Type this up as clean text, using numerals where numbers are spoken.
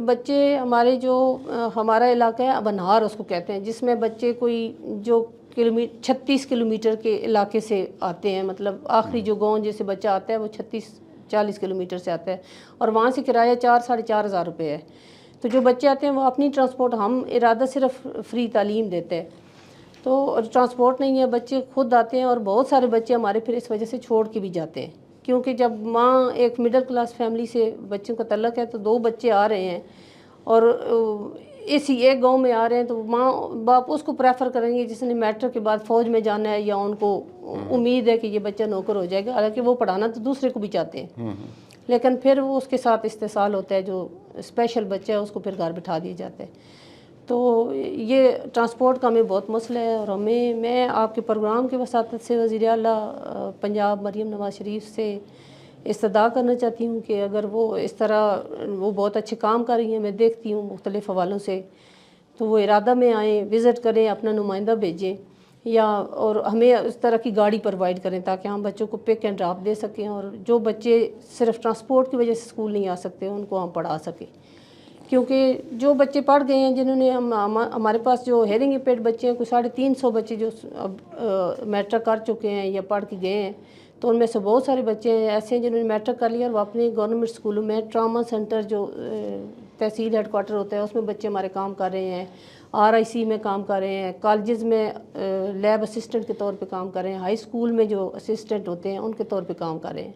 بچے ہمارے جو ہمارا علاقہ ہے بنہار اس کو کہتے ہیں، جس میں بچے کوئی جو 36 کلومیٹر کے علاقے سے آتے ہیں، مطلب آخری جو گاؤں جیسے بچہ آتا ہے وہ 36-40 کلومیٹر سے آتا ہے، اور وہاں سے کرایہ 4-4.5 ہزار روپے ہے۔ تو جو بچے آتے ہیں وہ اپنی ٹرانسپورٹ، ہم ارادہ صرف فری تعلیم دیتے ہیں، تو ٹرانسپورٹ نہیں ہے، بچے خود آتے ہیں، اور بہت سارے بچے ہمارے پھر اس وجہ سے چھوڑ کے بھی جاتے ہیں، کیونکہ جب ماں ایک مڈل کلاس فیملی سے بچوں کا تعلق ہے تو 2 بچے آ رہے ہیں اور اسی ایک گاؤں میں آ رہے ہیں، تو ماں باپ اس کو پریفر کریں گے جس نے میٹرک کے بعد فوج میں جانا ہے، یا ان کو امید ہے کہ یہ بچہ نوکر ہو جائے گا، حالانکہ وہ پڑھانا تو دوسرے کو بھی چاہتے ہیں، لیکن پھر وہ اس کے ساتھ استحصال ہوتا ہے، جو اسپیشل بچہ ہے اس کو پھر گھر بٹھا دیا جاتا ہے۔ تو یہ ٹرانسپورٹ کا ہمیں بہت مسئلہ ہے، اور میں آپ کے پروگرام کی وساطت سے وزیر اعلیٰ پنجاب مریم نواز شریف سے استدعا کرنا چاہتی ہوں کہ اگر وہ اس طرح، وہ بہت اچھے کام کر رہی ہیں، میں دیکھتی ہوں مختلف حوالوں سے، تو وہ ارادہ میں آئیں، وزٹ کریں، اپنا نمائندہ بھیجیں، یا اور ہمیں اس طرح کی گاڑی پرووائڈ کریں تاکہ ہم بچوں کو پک اینڈ ڈراپ دے سکیں، اور جو بچے صرف ٹرانسپورٹ کی وجہ سے اسکول نہیں آ سکتے ان کو ہم پڑھا سکیں، کیونکہ جو بچے پڑھ گئے ہیں، جنہوں نے ہمارے پاس جو ہیئرنگ امپیئرڈ بچے ہیں، کوئی 350 بچے جو اب میٹرک کر چکے ہیں یا پڑھ کے گئے ہیں، تو ان میں سے بہت سارے بچے ایسے ہیں جنہوں نے میٹرک کر لیا اور وہ اپنے گورنمنٹ اسکولوں میں ٹراما سینٹر جو تحصیل ہیڈ کوارٹر ہوتا ہے اس میں بچے ہمارے کام کر رہے ہیں، RIC میں کام کر رہے ہیں، کالجز میں لیب اسسٹنٹ کے طور پہ کام کر رہے ہیں، ہائی اسکول میں جو اسسٹنٹ ہوتے ہیں ان کے طور پہ کام کر رہے ہیں۔